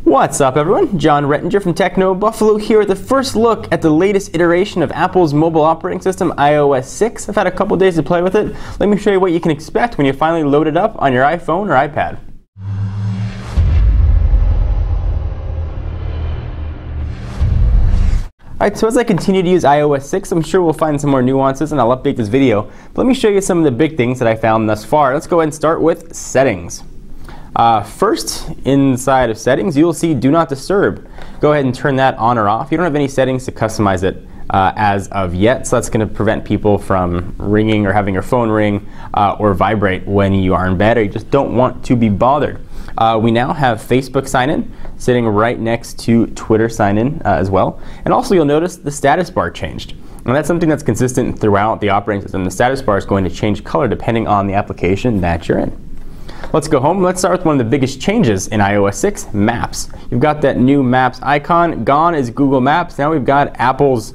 What's up, everyone? John Rettinger from Techno Buffalo here with the first look at the latest iteration of Apple's mobile operating system, iOS 6. I've had a couple days to play with it. Let me show you what you can expect when you finally load it up on your iPhone or iPad. Alright, so as I continue to use iOS 6, I'm sure we'll find some more nuances and I'll update this video. But let me show you some of the big things that I found thus far. Let's go ahead and start with settings. First, inside of settings, you'll see Do Not Disturb. Go ahead and turn that on or off. You don't have any settings to customize it as of yet, so that's going to prevent people from ringing or having your phone ring or vibrate when you are in bed or you just don't want to be bothered. We now have Facebook sign-in sitting right next to Twitter sign-in as well. And also you'll notice the status bar changed. And that's something that's consistent throughout the operating system. The status bar is going to change color depending on the application that you're in. Let's go home. Let's start with one of the biggest changes in iOS 6, Maps. You've got that new Maps icon. Gone is Google Maps. Now we've got Apple's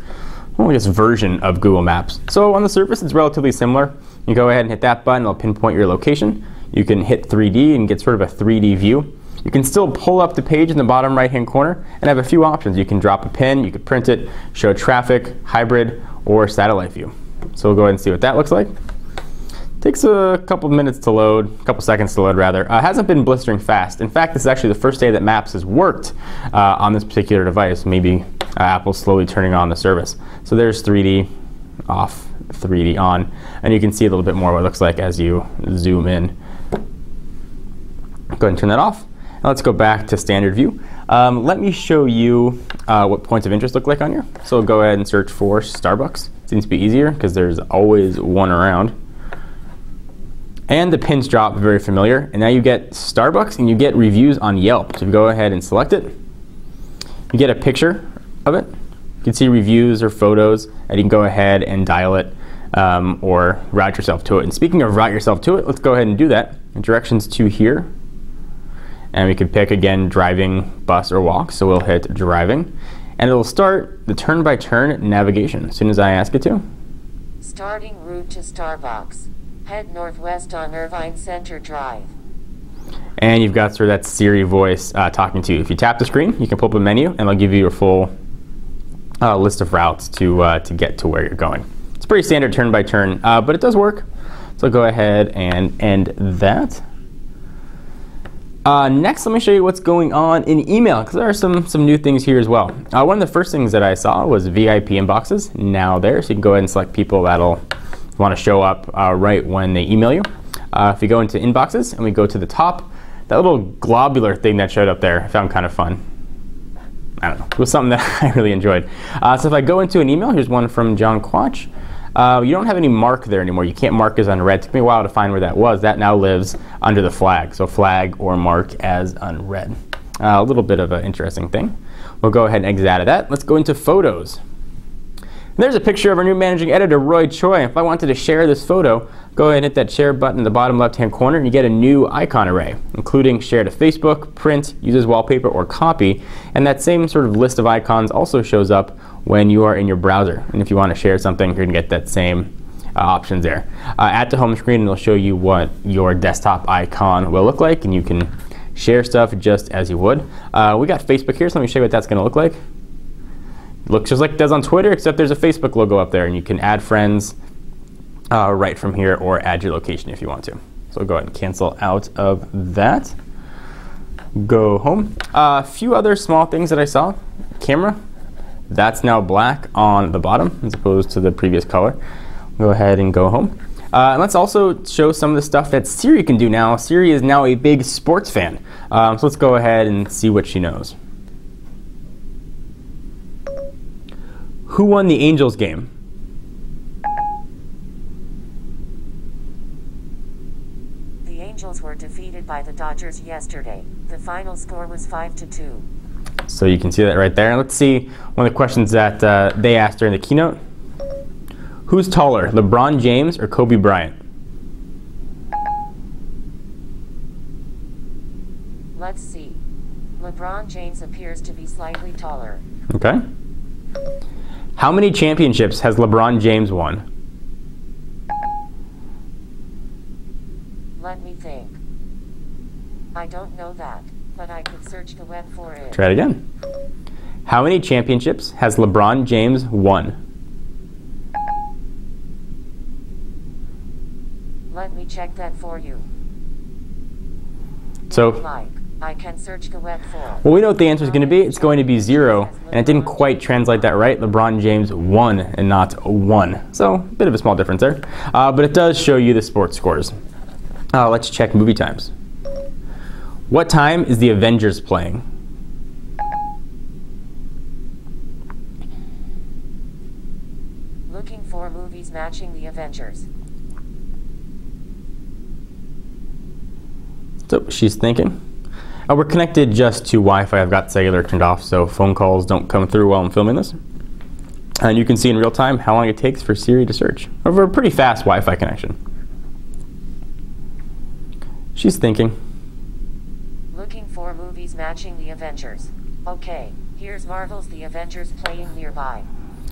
version of Google Maps. So on the surface, it's relatively similar. You go ahead and hit that button. It'll pinpoint your location. You can hit 3D and get sort of a 3D view. You can still pull up the page in the bottom right-hand corner and have a few options. You can drop a pin, you can print it, show traffic, hybrid, or satellite view. So we'll go ahead and see what that looks like. Takes a couple minutes to load, a couple seconds to load rather. Hasn't been blistering fast. In fact, this is actually the first day that Maps has worked on this particular device. Maybe Apple's slowly turning on the service. So there's 3D off, 3D on, and you can see a little bit more what it looks like as you zoom in. Go ahead and turn that off. And let's go back to standard view. Let me show you what points of interest look like on here. So we'll go ahead and search for Starbucks. Seems to be easier because there's always one around. And the pins drop, very familiar. And now you get Starbucks and you get reviews on Yelp. So if you go ahead and select it, you get a picture of it. You can see reviews or photos, and you can go ahead and dial it or route yourself to it. And speaking of route yourself to it, let's go ahead and do that. Directions to here. And we could pick, again, driving, bus, or walk. So we'll hit driving. And it'll start the turn-by-turn navigation as soon as I ask it to. Starting route to Starbucks. Head northwest on Irvine Center Drive. And you've got sort of that Siri voice talking to you. If you tap the screen, you can pull up a menu, and it'll give you your full list of routes to get to where you're going. It's pretty standard turn-by-turn, but it does work. So I'll go ahead and end that. Next, let me show you what's going on in email, because there are some new things here as well. One of the first things that I saw was VIP inboxes now there, so you can go ahead and select people that'll want to show up right when they email you. If we go into inboxes and we go to the top, that little globular thing that showed up there I found kind of fun. I don't know, it was something that I really enjoyed. So if I go into an email, here's one from John Quach. You don't have any mark there anymore. You can't mark as unread. It took me a while to find where that was. That now lives under the flag. So flag or mark as unread. A little bit of an interesting thing. We'll go ahead and exit out of that. Let's go into photos. And there's a picture of our new managing editor, Roy Choi. If I wanted to share this photo, go ahead and hit that share button in the bottom left-hand corner, and you get a new icon array, including share to Facebook, print, use as wallpaper, or copy. And that same sort of list of icons also shows up when you are in your browser. And if you want to share something, you're going to get that same options there. At the home screen, it'll show you what your desktop icon will look like, and you can share stuff just as you would. We got Facebook here, so let me show you what that's going to look like. Looks just like it does on Twitter, except there's a Facebook logo up there, and you can add friends right from here or add your location if you want to. So go ahead and cancel out of that. Go home. A few other small things that I saw. Camera, that's now black on the bottom as opposed to the previous color. Go ahead and go home. And let's also show some of the stuff that Siri can do now. Siri is now a big sports fan. So let's go ahead and see what she knows. Who won the Angels game? The Angels were defeated by the Dodgers yesterday. The final score was 5-2. So you can see that right there. Let's see one of the questions that they asked during the keynote. Who's taller, LeBron James or Kobe Bryant? Let's see. LeBron James appears to be slightly taller. Okay. How many championships has LeBron James won? Let me think. I don't know that. but I could search the web for it. Try it again. How many championships has LeBron James won? Let me check that for you. So, Like, I can search the web for. well, we know what the answer is going to be. It's going to be 0, and it didn't quite translate that right. LeBron James won and not won. So, a bit of a small difference there. But it does show you the sports scores. Let's check movie times. What time is the Avengers playing? Looking for movies matching the Avengers. So she's thinking. We're connected just to Wi-Fi. I've got cellular turned off, so phone calls don't come through while I'm filming this. And you can see in real time how long it takes for Siri to search over a pretty fast Wi-Fi connection. She's thinking. Looking for movies matching the Avengers. Okay, here's Marvel's The Avengers playing nearby.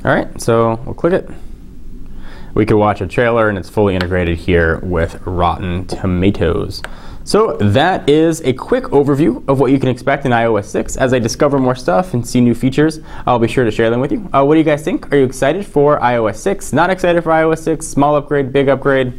All right, so we'll click it. We could watch a trailer, and it's fully integrated here with Rotten Tomatoes. So that is a quick overview of what you can expect in iOS 6. As I discover more stuff and see new features, I'll be sure to share them with you. What do you guys think? Are you excited for iOS 6? Not excited for iOS 6? Small upgrade, big upgrade?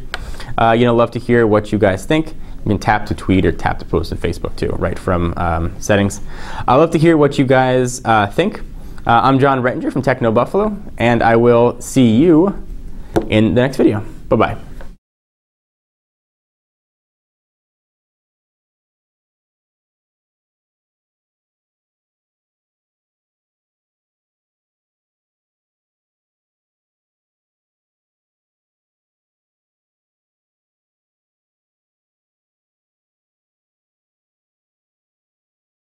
Love to hear what you guys think. You can tap to tweet or tap to post on Facebook too, right from settings. I'd love to hear what you guys think. I'm John Rettinger from Techno Buffalo, and I will see you in the next video. Bye-bye.